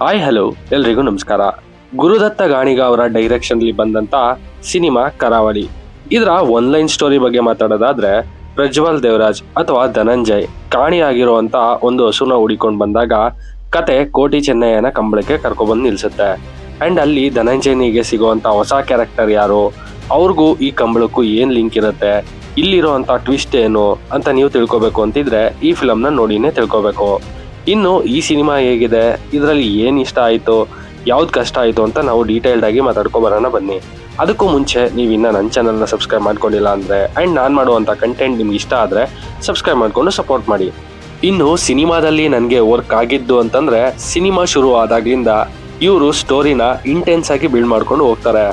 Hi hello ಎಲ್ರಿಗೂ ನಮಸ್ಕಾರ. ಗುರುದತ್ತ ಗಾಣಿಗ ಅವರ ಡೈರೆಕ್ಷನ್ಲಿ ಬಂದಂತ ಸಿನಿಮಾ ಕರಾವಳಿ. ಇದರ ಒನ್ಲೈನ್ ಸ್ಟೋರಿ ಬಗ್ಗೆ ಮಾತಾಡೋದಾದ್ರೆ, ಪ್ರಜ್ವಲ್ ದೇವರಾಜ್ ಅಥವಾ ಧನಂಜಯ್ ಕಾಣಿಯಾಗಿರುವಂತ ಒಂದು ಹಸುನ ಹುಡಿಕೊಂಡು ಬಂದಾಗ ಕತೆ ಕೋಟಿ ಚೆನ್ನಯ್ಯನ ಕಂಬಳಕ್ಕೆ ಕರ್ಕೊಬಂದು ನಿಲ್ಸುತ್ತೆ. ಅಂಡ್ ಅಲ್ಲಿ ಧನಂಜಯನಿಗೆ ಸಿಗುವಂತ ಹೊಸ ಕ್ಯಾರೆಕ್ಟರ್ ಯಾರು, ಅವ್ರಿಗೂ ಈ ಕಂಬಳಕ್ಕೂ ಏನ್ ಲಿಂಕ್ ಇರುತ್ತೆ, ಇಲ್ಲಿರುವಂತ ಟ್ವಿಸ್ಟ್ ಏನು ಅಂತ ನೀವು ತಿಳ್ಕೊಬೇಕು ಅಂತಿದ್ರೆ ಈ ಫಿಲಮ್ನ ನೋಡಿನೇ ತಿಳ್ಕೊಬೇಕು. ಇನ್ನು ಈ ಸಿನಿಮಾ ಹೇಗಿದೆ, ಇದರಲ್ಲಿ ಏನು ಇಷ್ಟ ಆಯಿತು, ಯಾವ್ದು ಕಷ್ಟ ಆಯಿತು ಅಂತ ನಾವು ಡೀಟೇಲ್ಡ್ ಆಗಿ ಮಾತಾಡ್ಕೊಬರೋಣ ಬನ್ನಿ. ಅದಕ್ಕೂ ಮುಂಚೆ ನೀವು ಇನ್ನೂ ನನ್ನ ಚಾನಲ್ನ ಸಬ್ಸ್ಕ್ರೈಬ್ ಮಾಡ್ಕೊಂಡಿಲ್ಲ ಅಂದರೆ ಆ್ಯಂಡ್ ನಾನು ಮಾಡುವಂಥ ಕಂಟೆಂಟ್ ನಿಮ್ಗೆ ಇಷ್ಟ ಆದರೆ ಸಬ್ಸ್ಕ್ರೈಬ್ ಮಾಡಿಕೊಂಡು ಸಪೋರ್ಟ್ ಮಾಡಿ. ಇನ್ನು ಸಿನಿಮಾದಲ್ಲಿ ನನಗೆ ವರ್ಕ್ ಆಗಿದ್ದು ಅಂತಂದರೆ, ಸಿನಿಮಾ ಶುರು ಆದಾಗ್ಲಿಂದ ಇವರು ಸ್ಟೋರಿನ ಇಂಟೆನ್ಸ್ ಆಗಿ ಬಿಲ್ಡ್ ಮಾಡ್ಕೊಂಡು ಹೋಗ್ತಾರೆ.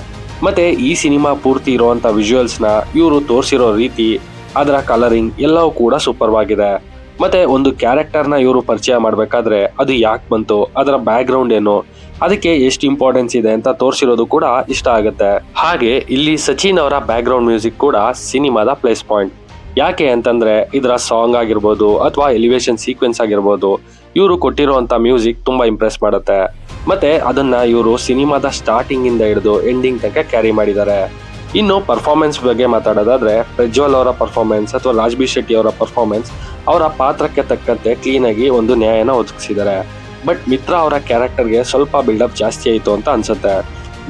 ಮತ್ತು ಈ ಸಿನಿಮಾ ಪೂರ್ತಿ ಇರುವಂಥ ವಿಜುವಲ್ಸ್ನ ಇವರು ತೋರಿಸಿರೋ ರೀತಿ, ಅದರ ಕಲರಿಂಗ್ ಎಲ್ಲವೂ ಕೂಡ ಸೂಪರ್ವಾಗಿದೆ. ಮತ್ತೆ ಒಂದು ಕ್ಯಾರೆಕ್ಟರ್ನ ಇವರು ಪರಿಚಯ ಮಾಡಬೇಕಾದ್ರೆ ಅದು ಯಾಕೆ ಬಂತು, ಅದರ ಬ್ಯಾಕ್ ಗ್ರೌಂಡ್ ಏನು, ಅದಕ್ಕೆ ಎಷ್ಟು ಇಂಪಾರ್ಟೆನ್ಸ್ ಇದೆ ಅಂತ ತೋರಿಸಿರೋದು ಕೂಡ ಇಷ್ಟ ಆಗುತ್ತೆ. ಹಾಗೆ ಇಲ್ಲಿ ಸಚಿನ್ ಅವರ ಬ್ಯಾಕ್ ಗ್ರೌಂಡ್ ಮ್ಯೂಸಿಕ್ ಕೂಡ ಸಿನಿಮಾದ ಪ್ಲೇಸ್ ಪಾಯಿಂಟ್. ಯಾಕೆ ಅಂತಂದ್ರೆ ಇದರ ಸಾಂಗ್ ಆಗಿರ್ಬೋದು ಅಥವಾ ಎಲಿವೇಶನ್ ಸೀಕ್ವೆನ್ಸ್ ಆಗಿರ್ಬೋದು, ಇವರು ಕೊಟ್ಟಿರುವಂತ ಮ್ಯೂಸಿಕ್ ತುಂಬಾ ಇಂಪ್ರೆಸ್ ಮಾಡುತ್ತೆ. ಮತ್ತೆ ಅದನ್ನ ಇವರು ಸಿನಿಮಾದ ಸ್ಟಾರ್ಟಿಂಗ್ ಇಂದ ಹಿಡಿದು ಎಂಡಿಂಗ್ ತನಕ ಕ್ಯಾರಿ ಮಾಡಿದ್ದಾರೆ. ಇನ್ನು ಪರ್ಫಾರ್ಮೆನ್ಸ್ ಬಗ್ಗೆ ಮಾತಾಡೋದಾದ್ರೆ, ಪ್ರಜ್ವಲ್ ಅವರ ಪರ್ಫಾರ್ಮೆನ್ಸ್ ಅಥವಾ ರಾಜ್ಬಿ ಶೆಟ್ಟಿ ಅವರ ಪರ್ಫಾರ್ಮೆನ್ಸ್ ಅವರ ಪಾತ್ರಕ್ಕೆ ತಕ್ಕಂತೆ ಕ್ಲೀನಾಗಿ ಒಂದು ನ್ಯಾಯನ ಒದಗಿಸಿದ್ದಾರೆ. ಬಟ್ ಮಿತ್ರ ಅವರ ಕ್ಯಾರೆಕ್ಟರ್ಗೆ ಸ್ವಲ್ಪ ಬಿಲ್ಡಪ್ ಜಾಸ್ತಿ ಆಯಿತು ಅಂತ ಅನ್ಸುತ್ತೆ.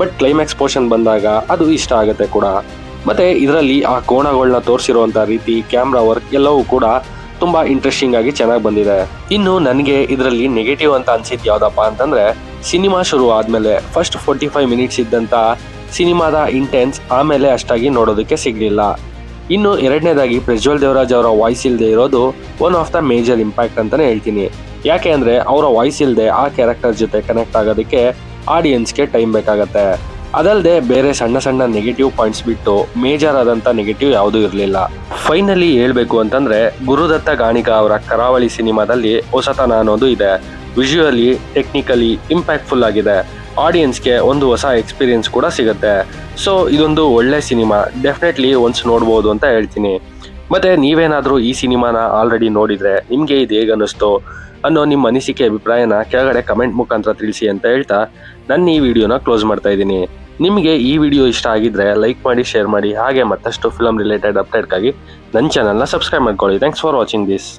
ಬಟ್ ಕ್ಲೈಮ್ಯಾಕ್ಸ್ ಪೋರ್ಷನ್ ಬಂದಾಗ ಅದು ಇಷ್ಟ ಆಗುತ್ತೆ ಕೂಡ. ಮತ್ತೆ ಇದರಲ್ಲಿ ಆ ಕೋಣಗಳನ್ನ ತೋರಿಸಿರುವಂಥ ರೀತಿ, ಕ್ಯಾಮ್ರಾ ವರ್ಕ್ ಎಲ್ಲವೂ ಕೂಡ ತುಂಬಾ ಇಂಟ್ರೆಸ್ಟಿಂಗ್ ಆಗಿ ಚೆನ್ನಾಗಿ ಬಂದಿದೆ. ಇನ್ನು ನನಗೆ ಇದರಲ್ಲಿ ನೆಗೆಟಿವ್ ಅಂತ ಅನ್ಸಿದ್ದು ಯಾವ್ದಪ್ಪ ಅಂತಂದ್ರೆ, ಸಿನಿಮಾ ಶುರು ಆದ್ಮೇಲೆ ಫಸ್ಟ್ 45 ಮಿನಿಟ್ಸ್ ಇದ್ದಂತ ಸಿನಿಮಾದ ಇಂಟೆನ್ಸ್ ಆಮೇಲೆ ಅಷ್ಟಾಗಿ ನೋಡೋದಕ್ಕೆ ಸಿಗಲಿಲ್ಲ. ಇನ್ನು ಎರಡನೇದಾಗಿ ಪ್ರಜ್ವಲ್ ದೇವರಾಜ್ ಅವರ ವಾಯ್ಸ್ ಇಲ್ಲದೆ ಇರೋದು one of the major impact ಅಂತಾನೆ ಹೇಳ್ತೀನಿ. ಯಾಕೆ ಅಂದ್ರೆ ಅವರ ವಾಯ್ಸ್ ಇಲ್ಲದೆ ಆ ಕ್ಯಾರೆಕ್ಟರ್ ಜೊತೆ ಕನೆಕ್ಟ್ ಆಗೋದಕ್ಕೆ ಆಡಿಯನ್ಸ್ಗೆ ಟೈಮ್ ಬೇಕಾಗತ್ತೆ. ಅದಲ್ಲದೆ ಬೇರೆ ಸಣ್ಣ ಸಣ್ಣ ನೆಗೆಟಿವ್ ಪಾಯಿಂಟ್ಸ್ ಬಿಟ್ಟು ಮೇಜರ್ ಆದಂತ ನೆಗೆಟಿವ್ ಯಾವುದೂ ಇರಲಿಲ್ಲ. ಫೈನಲಿ ಹೇಳ್ಬೇಕು ಅಂತಂದ್ರೆ, ಗುರುದತ್ತ ಗಾಣಿಗ ಅವರ ಕರಾವಳಿ ಸಿನಿಮಾದಲ್ಲಿ ಹೊಸತನ ಅನ್ನೋದು ಇದೆ. ವಿಜುವಲಿ, ಟೆಕ್ನಿಕಲಿ ಇಂಪ್ಯಾಕ್ಟ್ಫುಲ್ ಆಗಿದೆ. ಆಡಿಯನ್ಸ್ಗೆ ಒಂದು ಹೊಸ ಎಕ್ಸ್ಪೀರಿಯನ್ಸ್ ಕೂಡ ಸಿಗುತ್ತೆ. ಸೊ ಇದೊಂದು ಒಳ್ಳೆ ಸಿನಿಮಾ, ಡೆಫಿನೆಟ್ಲಿ ಒನ್ಸ್ ನೋಡ್ಬೋದು ಅಂತ ಹೇಳ್ತೀನಿ. ಮತ್ತೆ ನೀವೇನಾದರೂ ಈ ಸಿನಿಮಾನ ಆಲ್ರೆಡಿ ನೋಡಿದರೆ ನಿಮಗೆ ಇದು ಹೇಗೆ ಅನ್ನಿಸ್ತು ಅನ್ನೋ ನಿಮ್ಮ ಅನಿಸಿಕೆ ಅಭಿಪ್ರಾಯನ ಕೆಳಗಡೆ ಕಮೆಂಟ್ ಮುಖಾಂತರ ತಿಳಿಸಿ ಅಂತ ಹೇಳ್ತಾ ನನ್ನ ಈ ವಿಡಿಯೋನ ಕ್ಲೋಸ್ ಮಾಡ್ತಾ ಇದ್ದೀನಿ. ನಿಮಗೆ ಈ ವಿಡಿಯೋ ಇಷ್ಟ ಆಗಿದ್ರೆ ಲೈಕ್ ಮಾಡಿ, ಶೇರ್ ಮಾಡಿ, ಹಾಗೆ ಮತ್ತಷ್ಟು ಫಿಲಮ್ ರಿಲೇಟೆಡ್ ಅಪ್ಡೇಟ್ಗಾಗಿ ನನ್ನ ಚಾನಲ್ನ ಸಬ್ಸ್ಕ್ರೈಬ್ ಮಾಡ್ಕೊಳ್ಳಿ. Thanks for watching this.